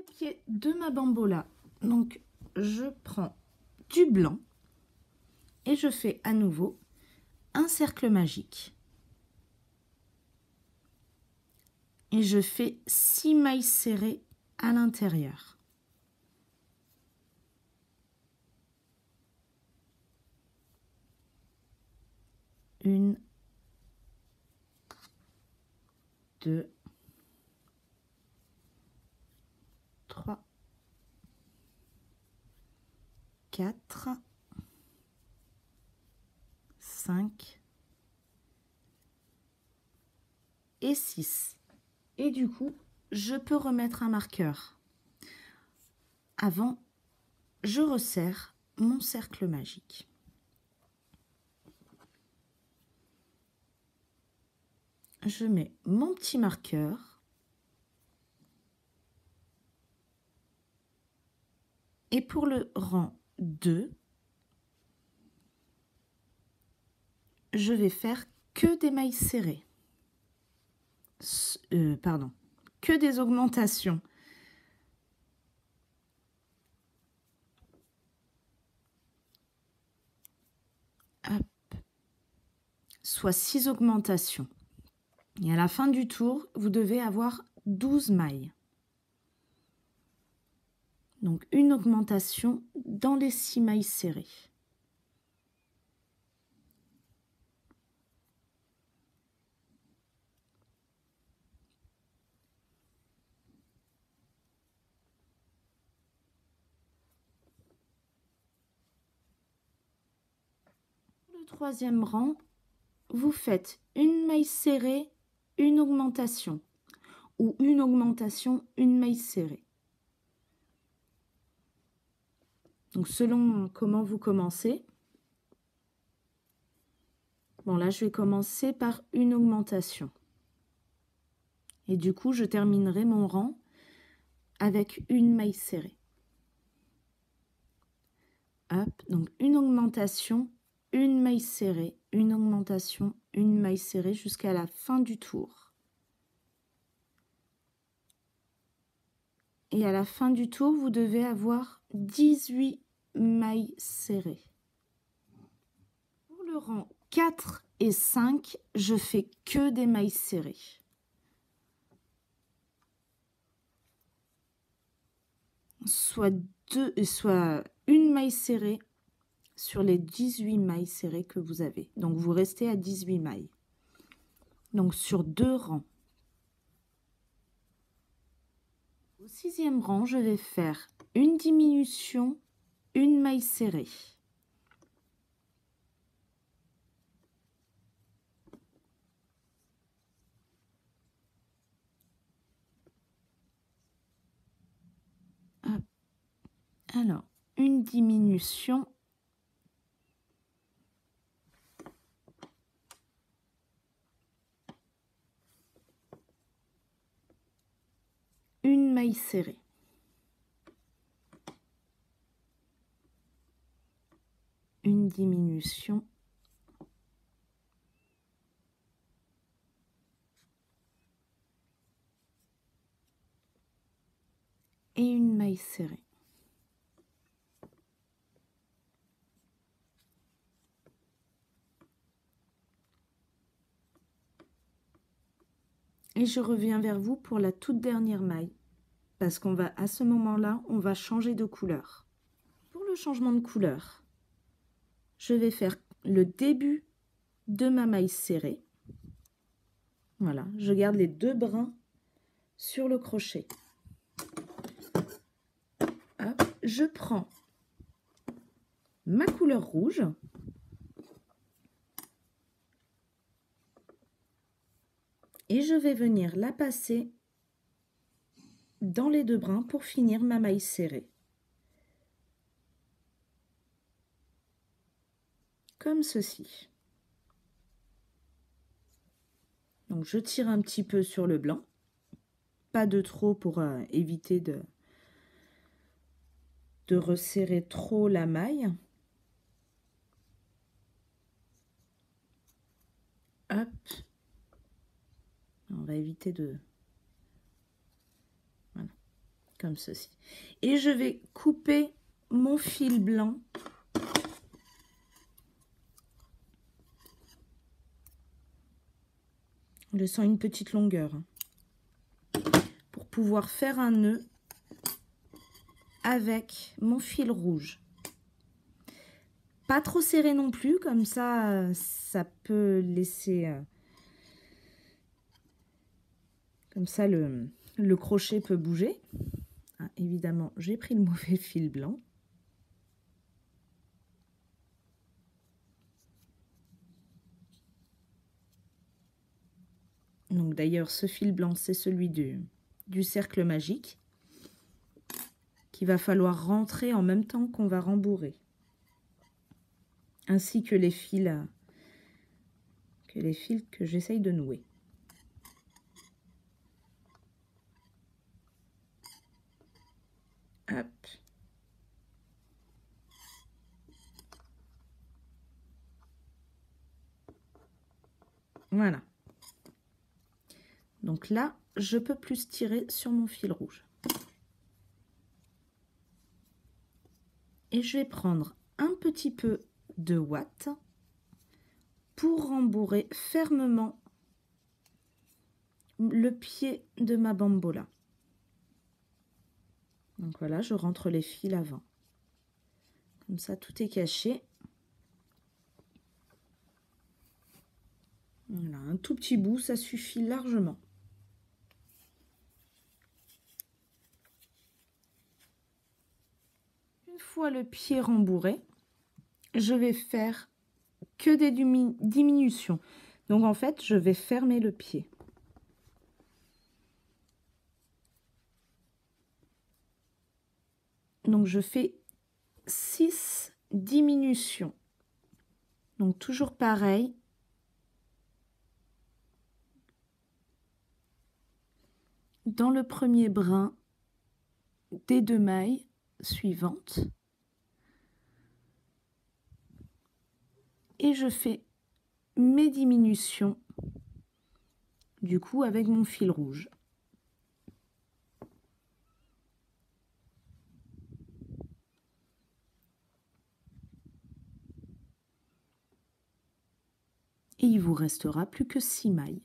Pied de ma bambola, donc je prends du blanc et je fais à nouveau un cercle magique et je fais 6 mailles serrées à l'intérieur. Une, deux, trois, quatre, 5 et 6. Et du coup, je peux remettre un marqueur. Avant, je resserre mon cercle magique. Je mets mon petit marqueur. Et pour le rang 2, je vais faire que des mailles serrées. Que des augmentations. Hop. Soit 6 augmentations. Et à la fin du tour, vous devez avoir 12 mailles. Donc une augmentation dans les 6 mailles serrées. Le troisième rang, vous faites une maille serrée, une augmentation. Ou une augmentation, une maille serrée. Donc selon comment vous commencez. Bon là je vais commencer par une augmentation. Et du coup je terminerai mon rang avec une maille serrée. Hop, donc une augmentation, une maille serrée, une augmentation, une maille serrée jusqu'à la fin du tour. Et à la fin du tour, vous devez avoir 18 mailles serrées. Pour le rang 4 et 5, je fais que des mailles serrées. Soit une maille serrée sur les 18 mailles serrées que vous avez. Donc vous restez à 18 mailles. Donc sur 2 rangs. Au 6e rang, je vais faire une diminution, une maille serrée. Hop. Alors, une diminution. Une maille serrée. Une diminution. Et une maille serrée. Et je reviens vers vous pour la toute dernière maille. Parce qu'on va, à ce moment-là, on va changer de couleur. Pour le changement de couleur, je vais faire le début de ma maille serrée. Voilà, je garde les 2 brins sur le crochet. Hop, je prends ma couleur rouge. Et je vais venir la passer dans les 2 brins pour finir ma maille serrée. Comme ceci. Donc je tire un petit peu sur le blanc. Pas de trop pour éviter de resserrer trop la maille. Hop. On va éviter de... Voilà. comme ceci. Et je vais couper mon fil blanc en laissant une petite longueur pour pouvoir faire un nœud avec mon fil rouge. Pas trop serré non plus, comme ça, ça peut laisser... comme ça, le crochet peut bouger. Ah, évidemment, j'ai pris le mauvais fil blanc. Donc d'ailleurs, ce fil blanc, c'est celui du cercle magique qu'il va falloir rentrer en même temps qu'on va rembourrer. Ainsi que les fils que j'essaye de nouer. Hop. Voilà. Donc là, je peux plus tirer sur mon fil rouge. Et je vais prendre un petit peu de ouate pour rembourrer fermement le pied de ma bambola. Donc voilà, je rentre les fils avant. Comme ça, tout est caché. Voilà, un tout petit bout, ça suffit largement. Une fois le pied rembourré, je vais faire que des diminutions. Donc en fait, je vais fermer le pied. Donc je fais 6 diminutions. Donc toujours pareil. Dans le premier brin des 2 mailles suivantes. Et je fais mes diminutions du coup avec mon fil rouge. Et il vous restera plus que 6 mailles.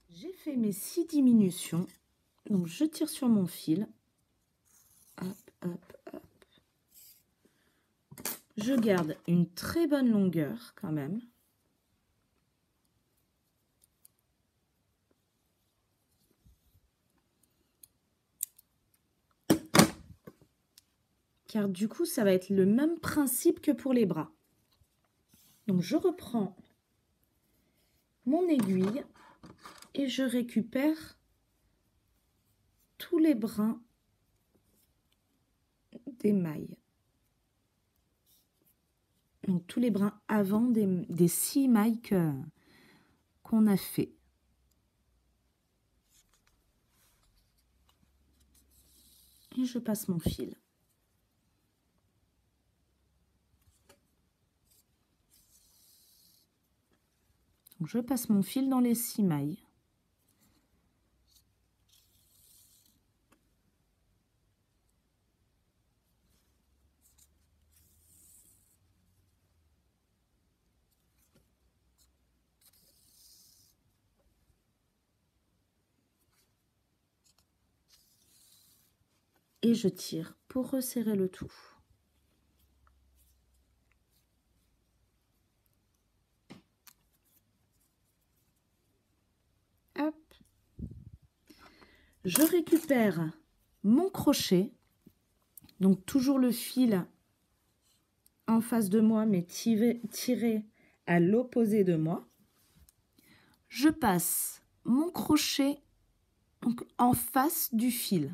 J'ai fait mes 6 diminutions, donc je tire sur mon fil. Hop, hop, hop. Je garde une très bonne longueur quand même. Car du coup, ça va être le même principe que pour les bras. Donc je reprends mon aiguille et je récupère tous les brins des mailles. Donc tous les brins avant des 6 mailles qu'on a fait. Et je passe mon fil. Donc je passe mon fil dans les 6 mailles. Et je tire pour resserrer le tout. Hop. Je récupère mon crochet, donc toujours le fil en face de moi, mais tiré à l'opposé de moi. Je passe mon crochet donc, en face du fil.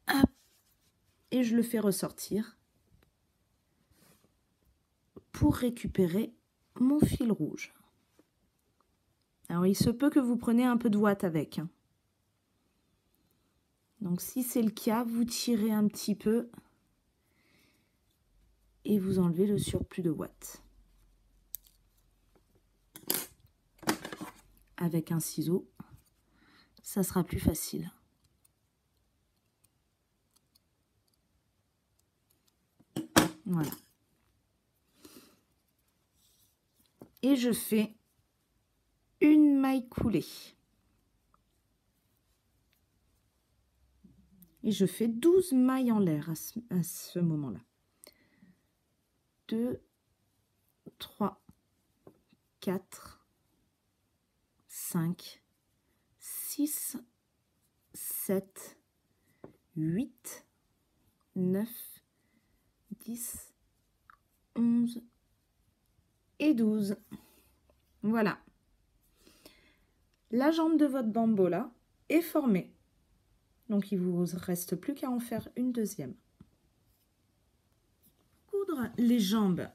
Hop. Et je le fais ressortir pour récupérer mon fil rouge. Alors, il se peut que vous preniez un peu de ouate avec. Donc, si c'est le cas, vous tirez un petit peu et vous enlevez le surplus de ouate. Avec un ciseau, ça sera plus facile. Voilà. Et je fais une maille coulée. Et je fais 12 mailles en l'air à ce moment-là. 2, 3, 4, 5, 6, 7, 8, 9, 10, 11 et 12. Voilà. La jambe de votre bambola est formée. Donc, il ne vous reste plus qu'à en faire une deuxième. Coudre les jambes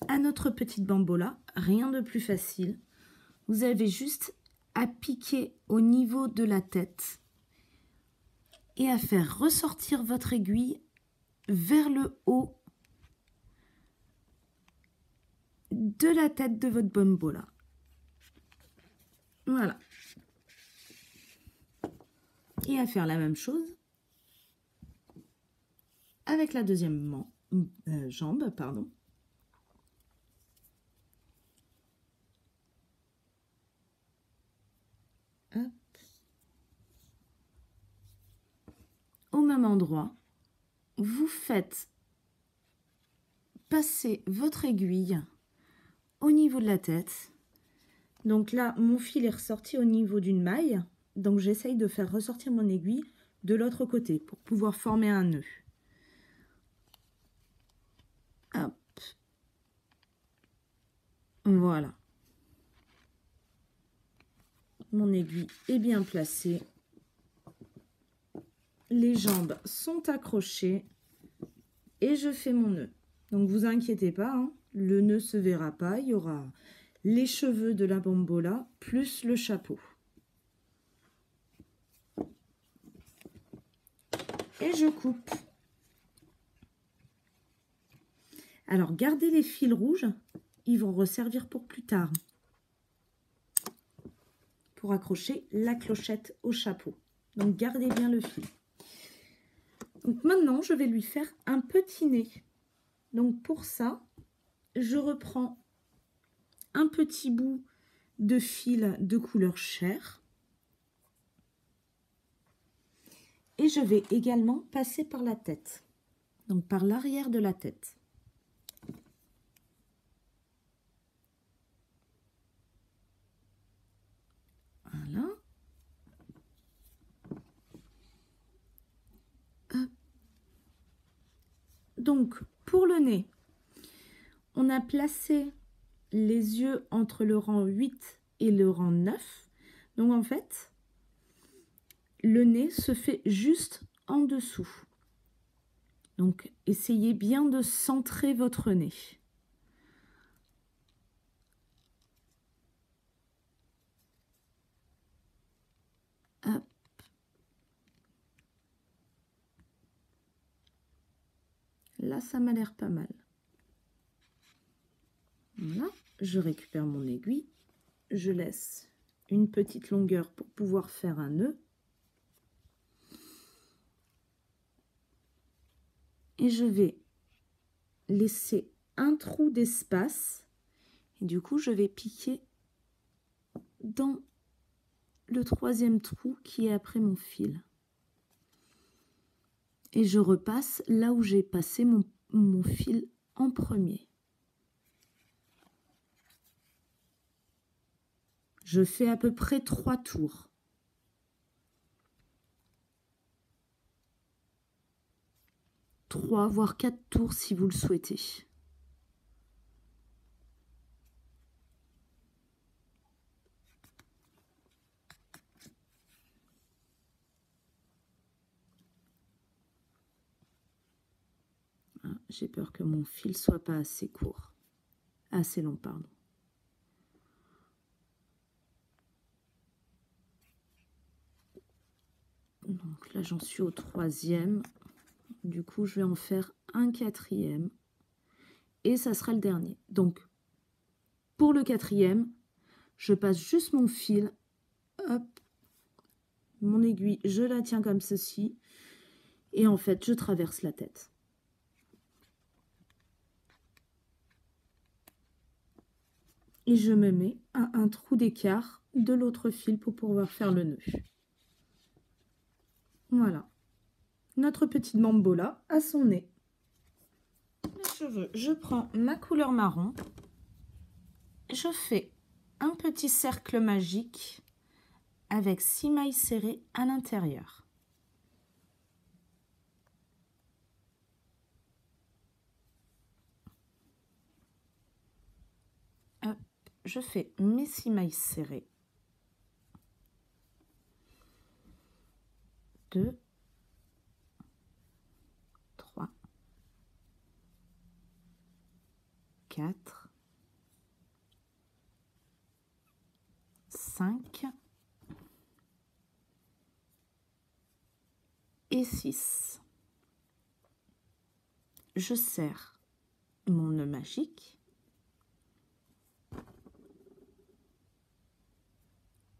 à notre petite bambola, rien de plus facile. Vous avez juste à piquer au niveau de la tête et à faire ressortir votre aiguille vers le haut de la tête de votre bambola. Voilà. Et à faire la même chose avec la deuxième jambe, pardon. Hop. Au même endroit, vous faites passer votre aiguille au niveau de la tête. Donc là, mon fil est ressorti au niveau d'une maille. Donc j'essaye de faire ressortir mon aiguille de l'autre côté pour pouvoir former un nœud. Hop. Voilà. Mon aiguille est bien placée. Les jambes sont accrochées et je fais mon nœud. Donc vous inquiétez pas, hein, le nœud se verra pas. Il y aura les cheveux de la bambola plus le chapeau. Et je coupe. Alors gardez les fils rouges, ils vont resservir pour plus tard. Pour accrocher la clochette au chapeau. Donc gardez bien le fil. Donc maintenant, je vais lui faire un petit nez. Donc pour ça, je reprends un petit bout de fil de couleur chair. Et je vais également passer par la tête. Donc par l'arrière de la tête. Voilà. Hop. Donc pour le nez, on a placé les yeux entre le rang 8 et le rang 9. Donc en fait, le nez se fait juste en dessous. Donc essayez bien de centrer votre nez. Hop. Là, ça m'a l'air pas mal. Voilà, je récupère mon aiguille. Je laisse une petite longueur pour pouvoir faire un nœud. Et je vais laisser un trou d'espace. Et du coup, je vais piquer dans le troisième trou qui est après mon fil. Et je repasse là où j'ai passé mon fil en premier. Je fais à peu près 3 tours. Trois, voire 4 tours si vous le souhaitez. Ah, j'ai peur que mon fil soit pas assez court. Assez long, pardon. Là, j'en suis au 3e. Du coup, je vais en faire un 4e. Et ça sera le dernier. Donc, pour le 4e, je passe juste mon fil. Hop. Mon aiguille, je la tiens comme ceci. Et en fait, je traverse la tête. Et je me mets à un trou d'écart de l'autre fil pour pouvoir faire le nœud. Voilà. Notre petite bambola a son nez. Les cheveux, je prends ma couleur marron. Je fais un petit cercle magique avec 6 mailles serrées à l'intérieur. Je fais mes 6 mailles serrées. 2, 3, 4, 5 et 6. Je serre mon nœud magique.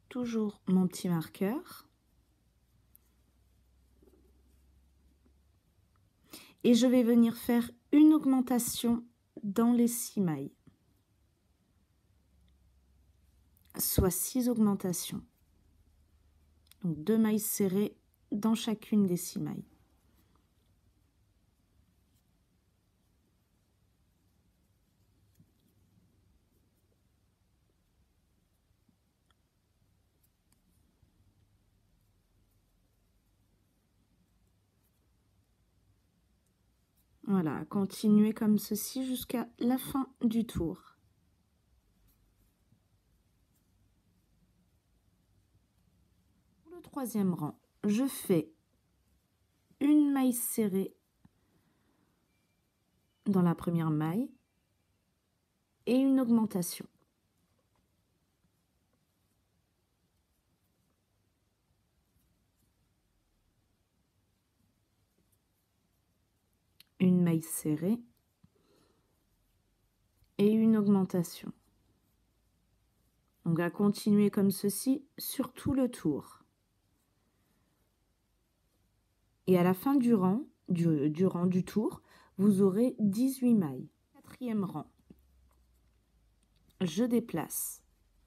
Toujours mon petit marqueur. Et je vais venir faire une augmentation dans les 6 mailles. Soit 6 augmentations. Donc 2 mailles serrées dans chacune des 6 mailles. Voilà, continuez comme ceci jusqu'à la fin du tour. Pour le 3e rang, je fais une maille serrée dans la première maille et une augmentation. Une maille serrée et une augmentation. On va continuer comme ceci sur tout le tour. Et à la fin du rang, du tour, vous aurez 18 mailles. 4e rang, je déplace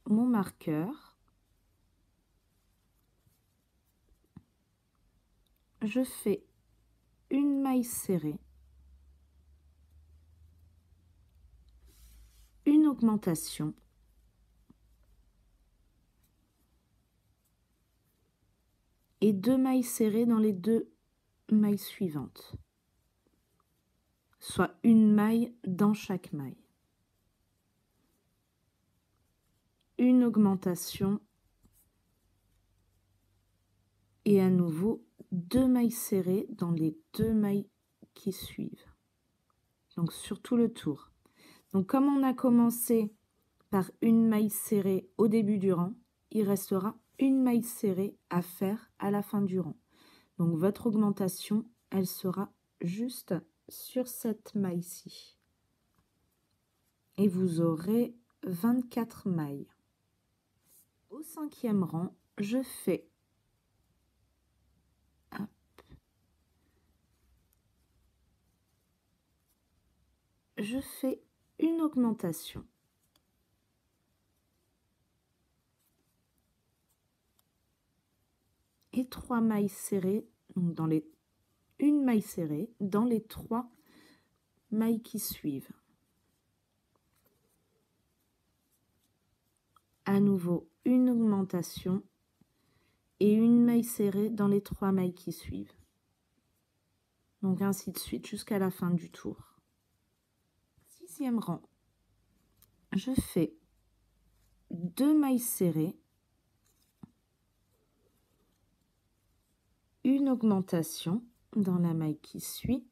mon marqueur. Je fais une maille serrée, une augmentation et 2 mailles serrées dans les 2 mailles suivantes, soit une maille dans chaque maille. Une augmentation et à nouveau 2 mailles serrées dans les 2 mailles qui suivent. Donc sur tout le tour. Donc comme on a commencé par une maille serrée au début du rang, il restera une maille serrée à faire à la fin du rang. Donc votre augmentation, elle sera juste sur cette maille-ci. Et vous aurez 24 mailles. Au 5e rang, je fais une augmentation. Et 3 mailles serrées, donc une maille serrée dans les 3 mailles qui suivent. À nouveau, une augmentation et une maille serrée dans les 3 mailles qui suivent. Donc ainsi de suite jusqu'à la fin du tour. 6e rang, je fais 2 mailles serrées, une augmentation dans la maille qui suit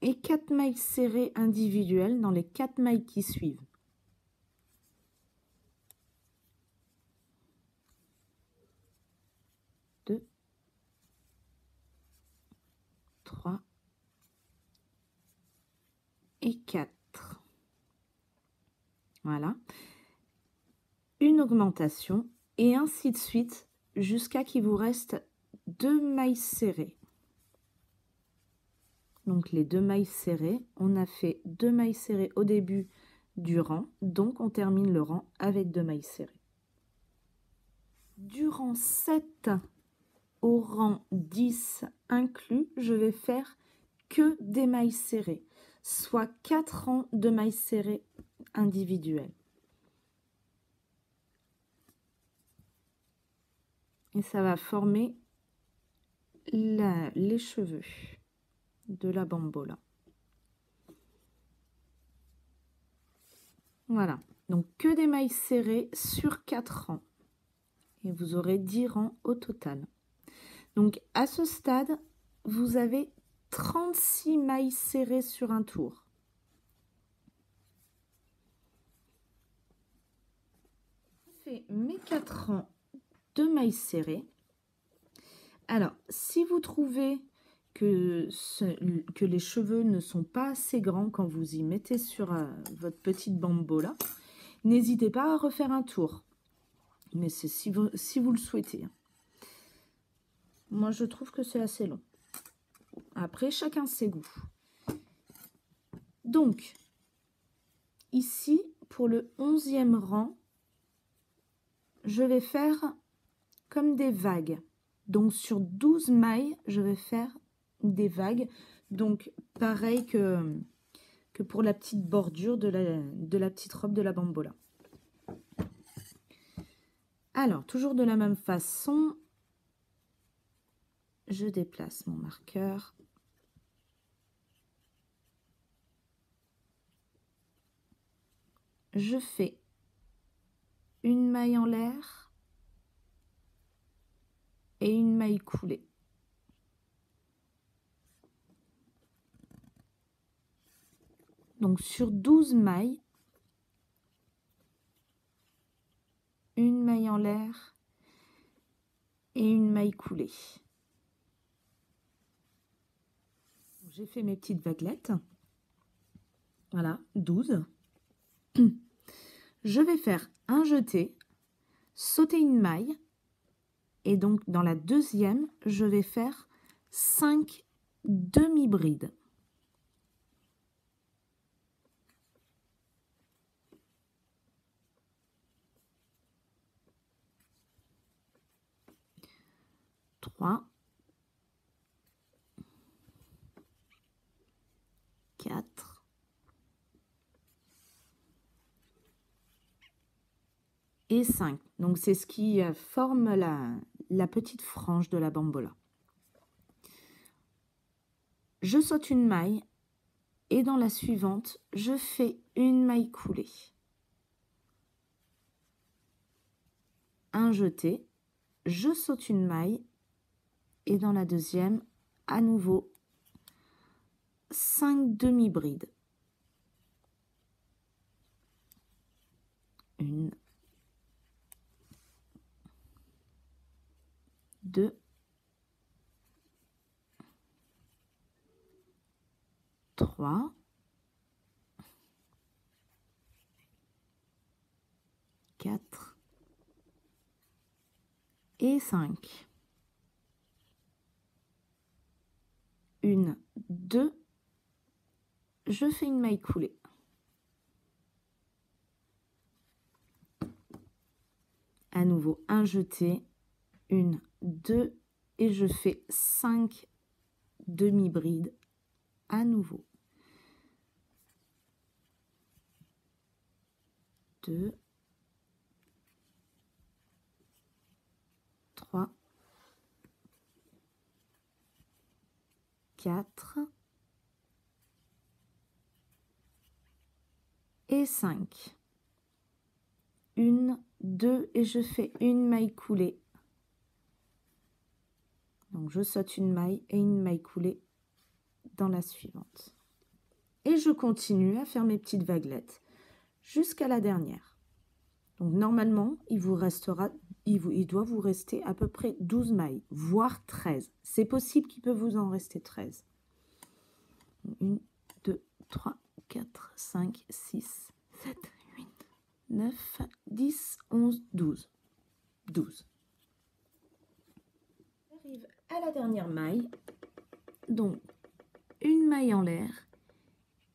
et 4 mailles serrées individuelles dans les 4 mailles qui suivent. et 4. Voilà. Une augmentation et ainsi de suite jusqu'à qu'il vous reste 2 mailles serrées. Donc les 2 mailles serrées, on a fait 2 mailles serrées au début du rang, donc on termine le rang avec 2 mailles serrées. Du rang 7 au rang 10 inclus, je vais faire que des mailles serrées, soit 4 rangs de mailles serrées individuelles. Et ça va former les cheveux de la bambola. Voilà, donc que des mailles serrées sur 4 rangs. Et vous aurez 10 rangs au total. Donc à ce stade, vous avez 36 mailles serrées sur un tour. Je fais mes 4 rangs de mailles serrées. Alors, si vous trouvez que les cheveux ne sont pas assez grands quand vous y mettez sur votre petite bambola, n'hésitez pas à refaire un tour. Mais c'est si vous le souhaitez. Moi, je trouve que c'est assez long. Après, chacun ses goûts. Donc, ici, pour le 11e rang, je vais faire comme des vagues. Donc, sur 12 mailles, je vais faire des vagues. Donc, pareil que pour la petite bordure de la petite robe de la bambola. Alors, toujours de la même façon, je déplace mon marqueur. Je fais une maille en l'air et une maille coulée. Donc sur 12 mailles, une maille en l'air et une maille coulée. J'ai fait mes petites vaguelettes. Voilà, 12. Je vais faire un jeté, sauter une maille. Et donc, dans la deuxième, je vais faire 5 demi-brides. Trois, 4, et 5. Donc, c'est ce qui forme la petite frange de la bambola. Je saute une maille et dans la suivante, je fais une maille coulée. Un jeté, je saute une maille et dans la deuxième, à nouveau, 5 demi-brides. 1, 2, 3, 4 et 5. 1, 2, je fais une maille coulée. À nouveau, un jeté, 1, 2, et je fais 5 demi-brides à nouveau. 2, 3, 4 et 5. 1, 2 et je fais une maille coulée. Donc je saute une maille et une maille coulée dans la suivante. Et je continue à faire mes petites vaguelettes jusqu'à la dernière. Donc normalement, il doit vous rester à peu près 12 mailles, voire 13. C'est possible qu'il peut vous en rester 13. 1, 2, 3, 4, 5, 6, 7, 8, 9, 10, 11, 12. 12. J'arrive à la dernière maille. Donc, une maille en l'air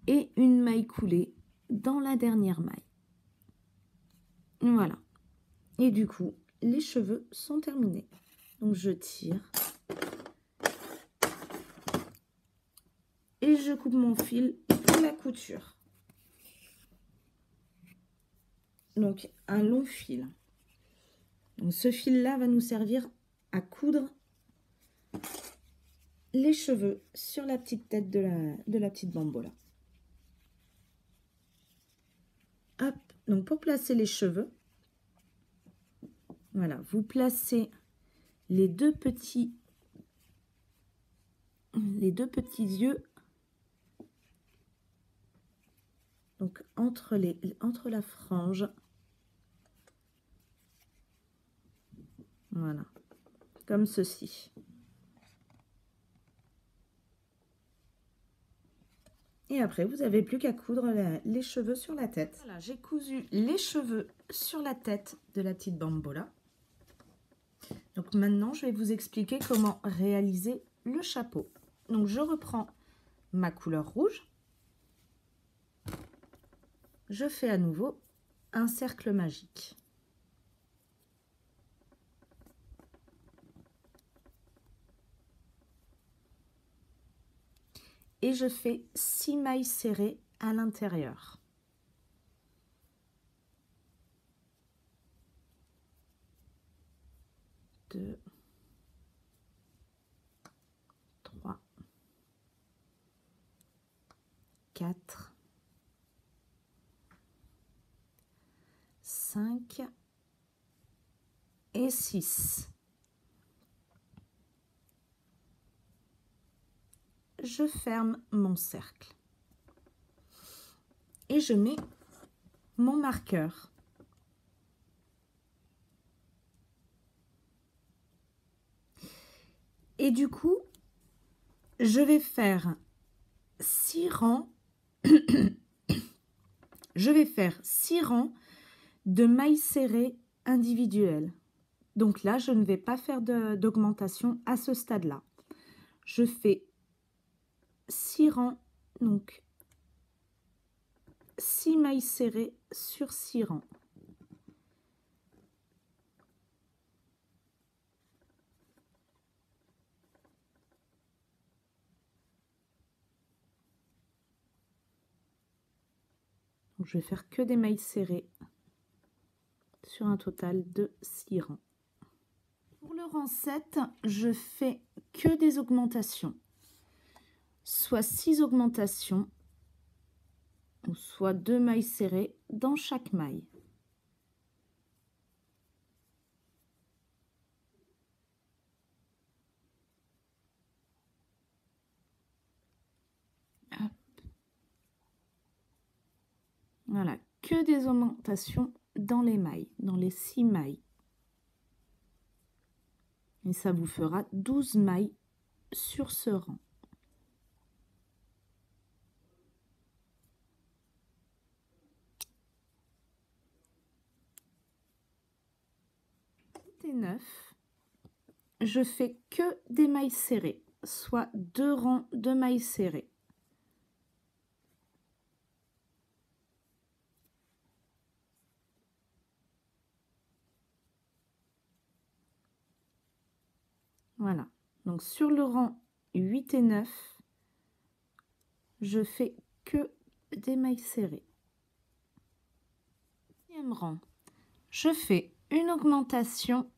et une maille coulée dans la dernière maille. Voilà. Et du coup, les cheveux sont terminés. Donc, je tire. Et je coupe mon fil pour la couture. Donc, un long fil. Donc, ce fil-là va nous servir à coudre les cheveux sur la petite tête de la petite bambola. Hop, donc pour placer les cheveux, voilà, vous placez les deux petits yeux donc entre la frange. Voilà, comme ceci. Et après, vous n'avez plus qu'à coudre les cheveux sur la tête. Voilà, j'ai cousu les cheveux sur la tête de la petite bambola. Donc maintenant, je vais vous expliquer comment réaliser le chapeau. Donc je reprends ma couleur rouge. Je fais à nouveau un cercle magique. Et je fais 6 mailles serrées à l'intérieur. Deux, 3, 4, 5 et 6. Je ferme mon cercle et je mets mon marqueur. Et du coup, je vais faire 6 rangs. Je vais faire 6 rangs de mailles serrées individuelles. Donc là, je ne vais pas faire d'augmentation à ce stade-là. Je fais 6 rangs, donc 6 mailles serrées sur 6 rangs. Donc, je vais faire que des mailles serrées sur un total de 6 rangs. Pour le rang 7, je fais que des augmentations. Soit 6 augmentations, ou soit 2 mailles serrées dans chaque maille. Hop. Voilà, que des augmentations dans les mailles, dans les 6 mailles. Et ça vous fera 12 mailles sur ce rang. Et 9, je fais que des mailles serrées, soit 2 rangs de mailles serrées. Voilà, donc sur le rang 8 et 9, je fais que des mailles serrées. Deuxième rang, je fais une augmentation,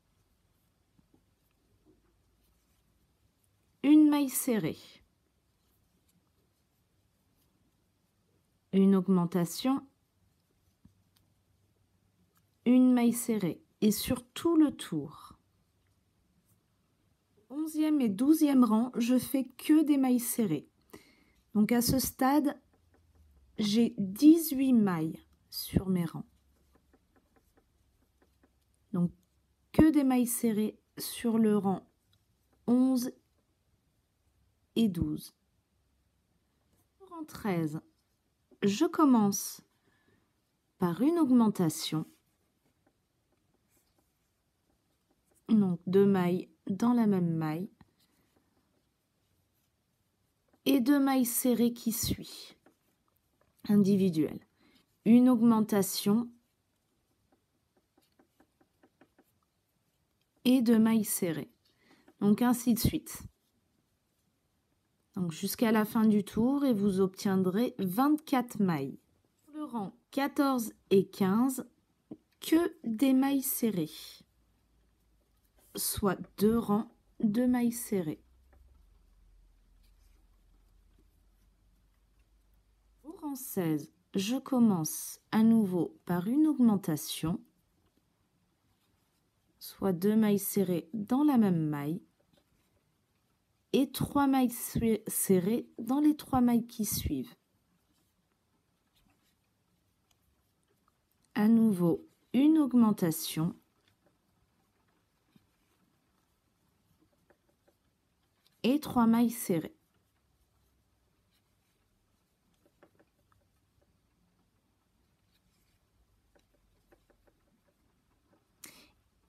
une maille serrée, une augmentation, une maille serrée, et sur tout le tour. 11e et 12e rang, je fais que des mailles serrées. Donc à ce stade, j'ai 18 mailles sur mes rangs. Donc que des mailles serrées sur le rang 11 et 12. Rang 13, je commence par une augmentation. Donc 2 mailles dans la même maille. Et 2 mailles serrées qui suivent. Individuelles. Une augmentation. Et 2 mailles serrées. Donc ainsi de suite. Donc jusqu'à la fin du tour et vous obtiendrez 24 mailles. Pour le rang 14 et 15, que des mailles serrées. Soit 2 rangs de mailles serrées. Au rang 16, je commence à nouveau par une augmentation. Soit 2 mailles serrées dans la même maille. Et 3 mailles serrées dans les 3 mailles qui suivent. À nouveau, une augmentation. Et 3 mailles serrées.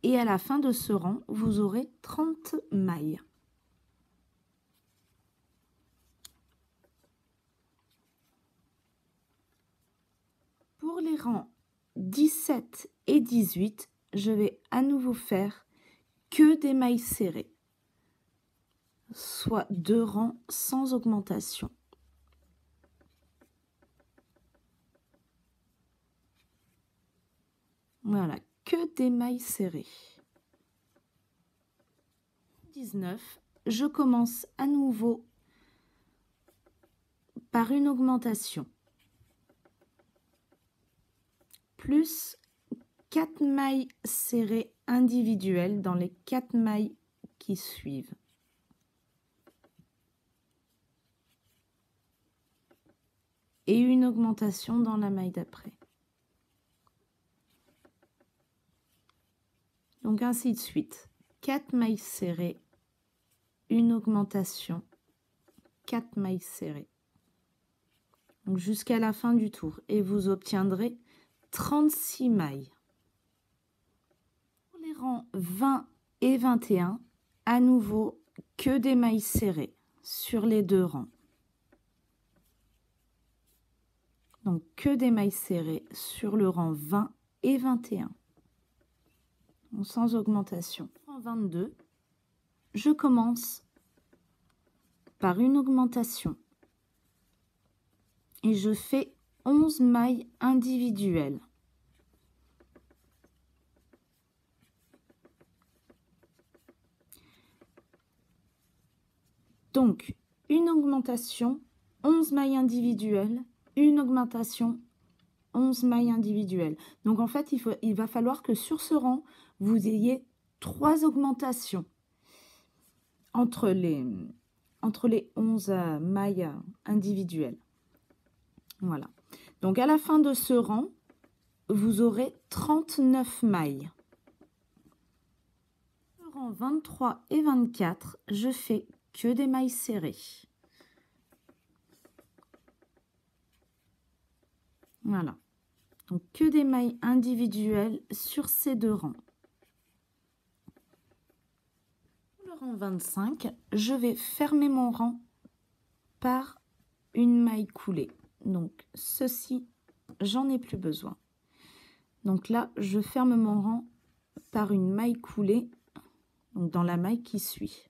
Et à la fin de ce rang, vous aurez 30 mailles. Pour les rangs 17 et 18, je vais à nouveau faire que des mailles serrées, soit 2 rangs sans augmentation. Voilà, que des mailles serrées. 19, je commence à nouveau par une augmentation. Plus 4 mailles serrées individuelles dans les 4 mailles qui suivent. Et une augmentation dans la maille d'après. Donc ainsi de suite. 4 mailles serrées, une augmentation, 4 mailles serrées. Donc jusqu'à la fin du tour. Et vous obtiendrez 36 mailles. Pour les rangs 20 et 21, à nouveau que des mailles serrées sur les 2 rangs. Donc que des mailles serrées sur le rang 20 et 21. Donc, sans augmentation. En 22, je commence par une augmentation. Et je fais 11 mailles individuelles. Donc, une augmentation, 11 mailles individuelles, une augmentation, 11 mailles individuelles. Donc, en fait, il va falloir que sur ce rang, vous ayez 3 augmentations entre les 11 mailles individuelles. Voilà. Donc, à la fin de ce rang, vous aurez 39 mailles. Le rang 23 et 24, je fais que des mailles serrées. Voilà. Donc, que des mailles individuelles sur ces 2 rangs. Le rang 25, je vais fermer mon rang par une maille coulée. Donc, ceci, j'en ai plus besoin. Donc là, je ferme mon rang par une maille coulée, donc dans la maille qui suit.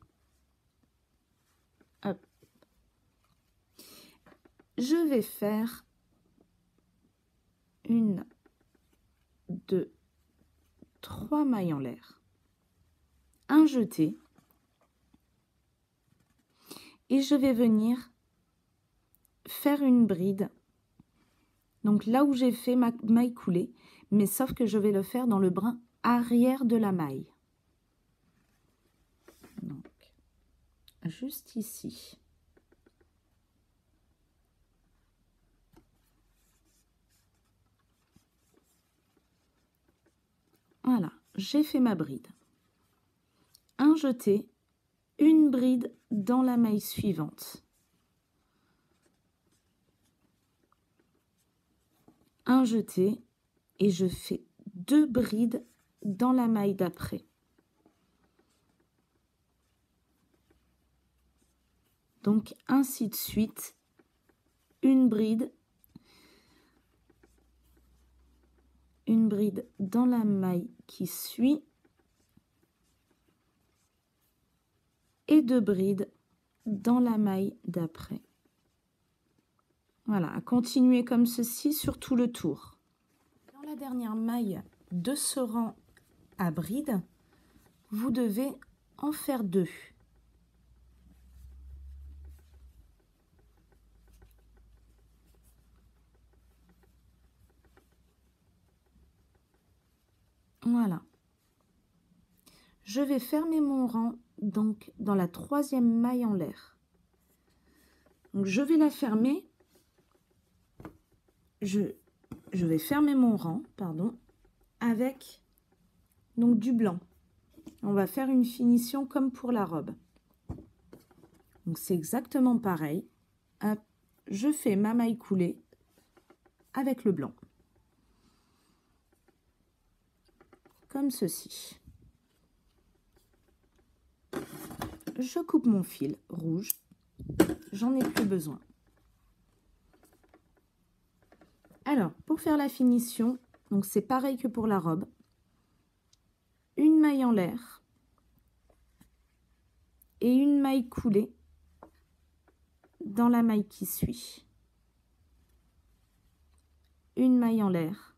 Hop. Je vais faire 1, 2, 3 mailles en l'air, un jeté, et je vais venir faire une bride. Donc là où j'ai fait ma maille coulée, mais sauf que je vais le faire dans le brin arrière de la maille. Donc, juste ici. Voilà, j'ai fait ma bride. Un jeté, une bride dans la maille suivante. un jeté et je fais 2 brides dans la maille d'après. Donc ainsi de suite, une bride dans la maille qui suit et 2 brides dans la maille d'après. Voilà, à continuer comme ceci sur tout le tour. Dans la dernière maille de ce rang à bride, vous devez en faire 2. Voilà. Je vais fermer mon rang donc dans la 3e maille en l'air. Donc je vais la fermer. Je vais fermer mon rang, pardon, avec donc du blanc. On va faire une finition comme pour la robe. Donc c'est exactement pareil. Hop, je fais ma maille coulée avec le blanc. Comme ceci. Je coupe mon fil rouge. J'en ai plus besoin. Alors, pour faire la finition, donc c'est pareil que pour la robe. Une maille en l'air et une maille coulée dans la maille qui suit. Une maille en l'air,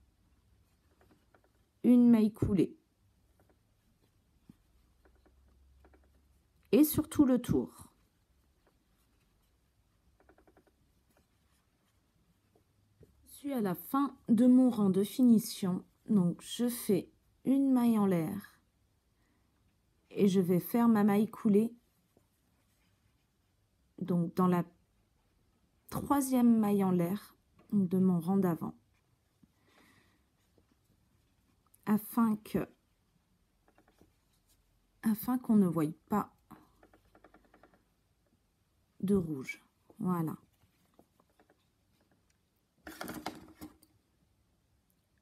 une maille coulée. Et sur tout le tour. Je suis à la fin de mon rang de finition, donc je fais une maille en l'air et je vais faire ma maille coulée donc dans la 3e maille en l'air de mon rang d'avant, afin qu'on ne voie pas de rouge. Voilà.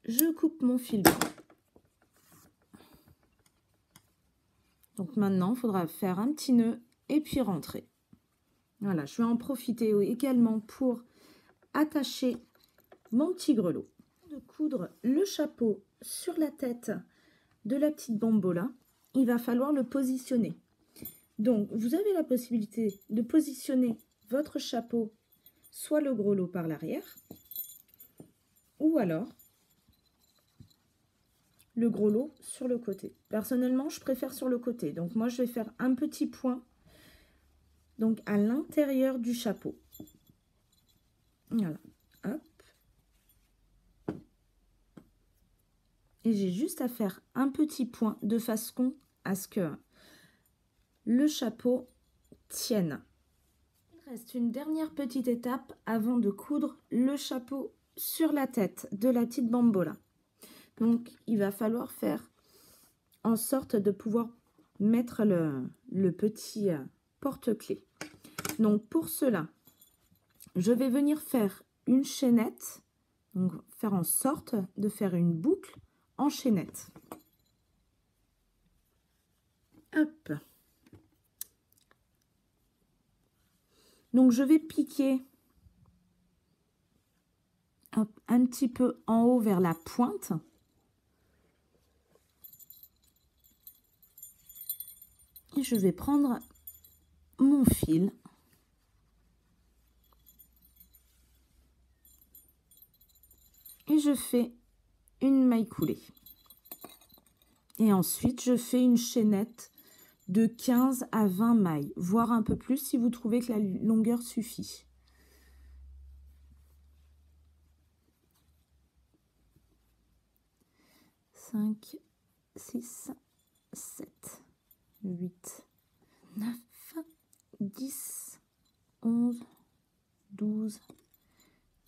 Je coupe mon fil blanc. Donc maintenant, il faudra faire un petit nœud et puis rentrer. Voilà, je vais en profiter également pour attacher mon petit grelot. De coudre le chapeau sur la tête de la petite bambola, il va falloir le positionner. Donc, vous avez la possibilité de positionner votre chapeau, soit le grelot par l'arrière, ou alors le grelot sur le côté. Personnellement, je préfère sur le côté. Donc, moi, je vais faire un petit point donc à l'intérieur du chapeau. Voilà. Hop. Et j'ai juste à faire un petit point de façon à ce que le chapeau tienne. Il reste une dernière petite étape avant de coudre le chapeau sur la tête de la petite bambola. Donc, il va falloir faire en sorte de pouvoir mettre le petit porte-clés. Donc, pour cela, je vais venir faire une chaînette, donc faire en sorte de faire une boucle en chaînette. Hop. Donc, je vais piquer hop, un petit peu en haut vers la pointe. Et je vais prendre mon fil. Et je fais une maille coulée. Et ensuite, je fais une chaînette de 15 à 20 mailles, voire un peu plus si vous trouvez que la longueur suffit. Cinq, 6, 7, 8, 9, 10, 11, 12,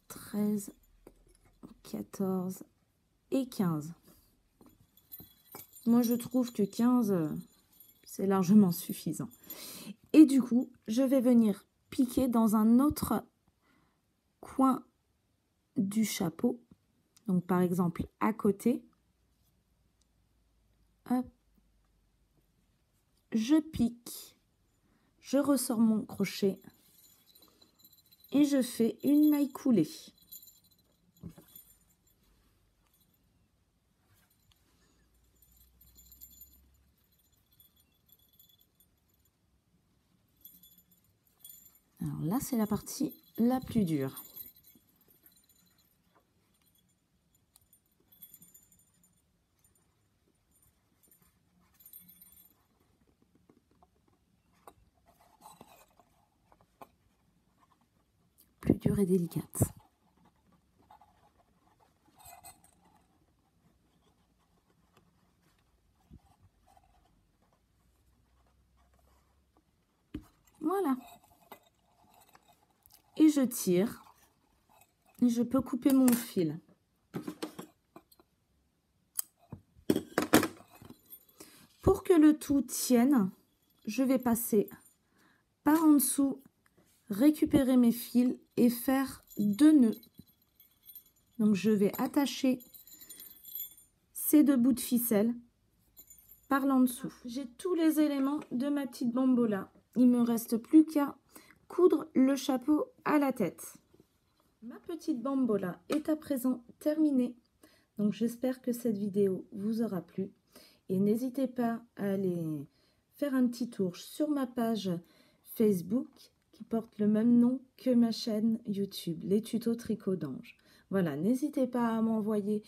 13, 14 et 15. Moi, je trouve que 15, c'est largement suffisant. Et du coup, je vais venir piquer dans un autre coin du chapeau Donc par exemple à côté, hop, je pique, je ressors mon crochet et je fais une maille coulée. Alors là, c'est la partie la plus dure. Plus dure et délicate. Voilà. Et je tire. Et je peux couper mon fil. Pour que le tout tienne, je vais passer par en dessous, récupérer mes fils et faire 2 nœuds. Donc je vais attacher ces 2 bouts de ficelle par là en dessous. J'ai tous les éléments de ma petite bambola. Il me reste plus qu'à coudre le chapeau à la tête. Ma petite bambola est à présent terminée. Donc j'espère que cette vidéo vous aura plu. Et n'hésitez pas à aller faire un petit tour sur ma page Facebook qui porte le même nom que ma chaîne YouTube, les tutos tricot d'ange. Voilà, n'hésitez pas à m'envoyer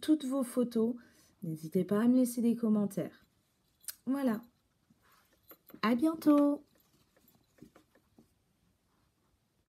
toutes vos photos. N'hésitez pas à me laisser des commentaires. Voilà. À bientôt!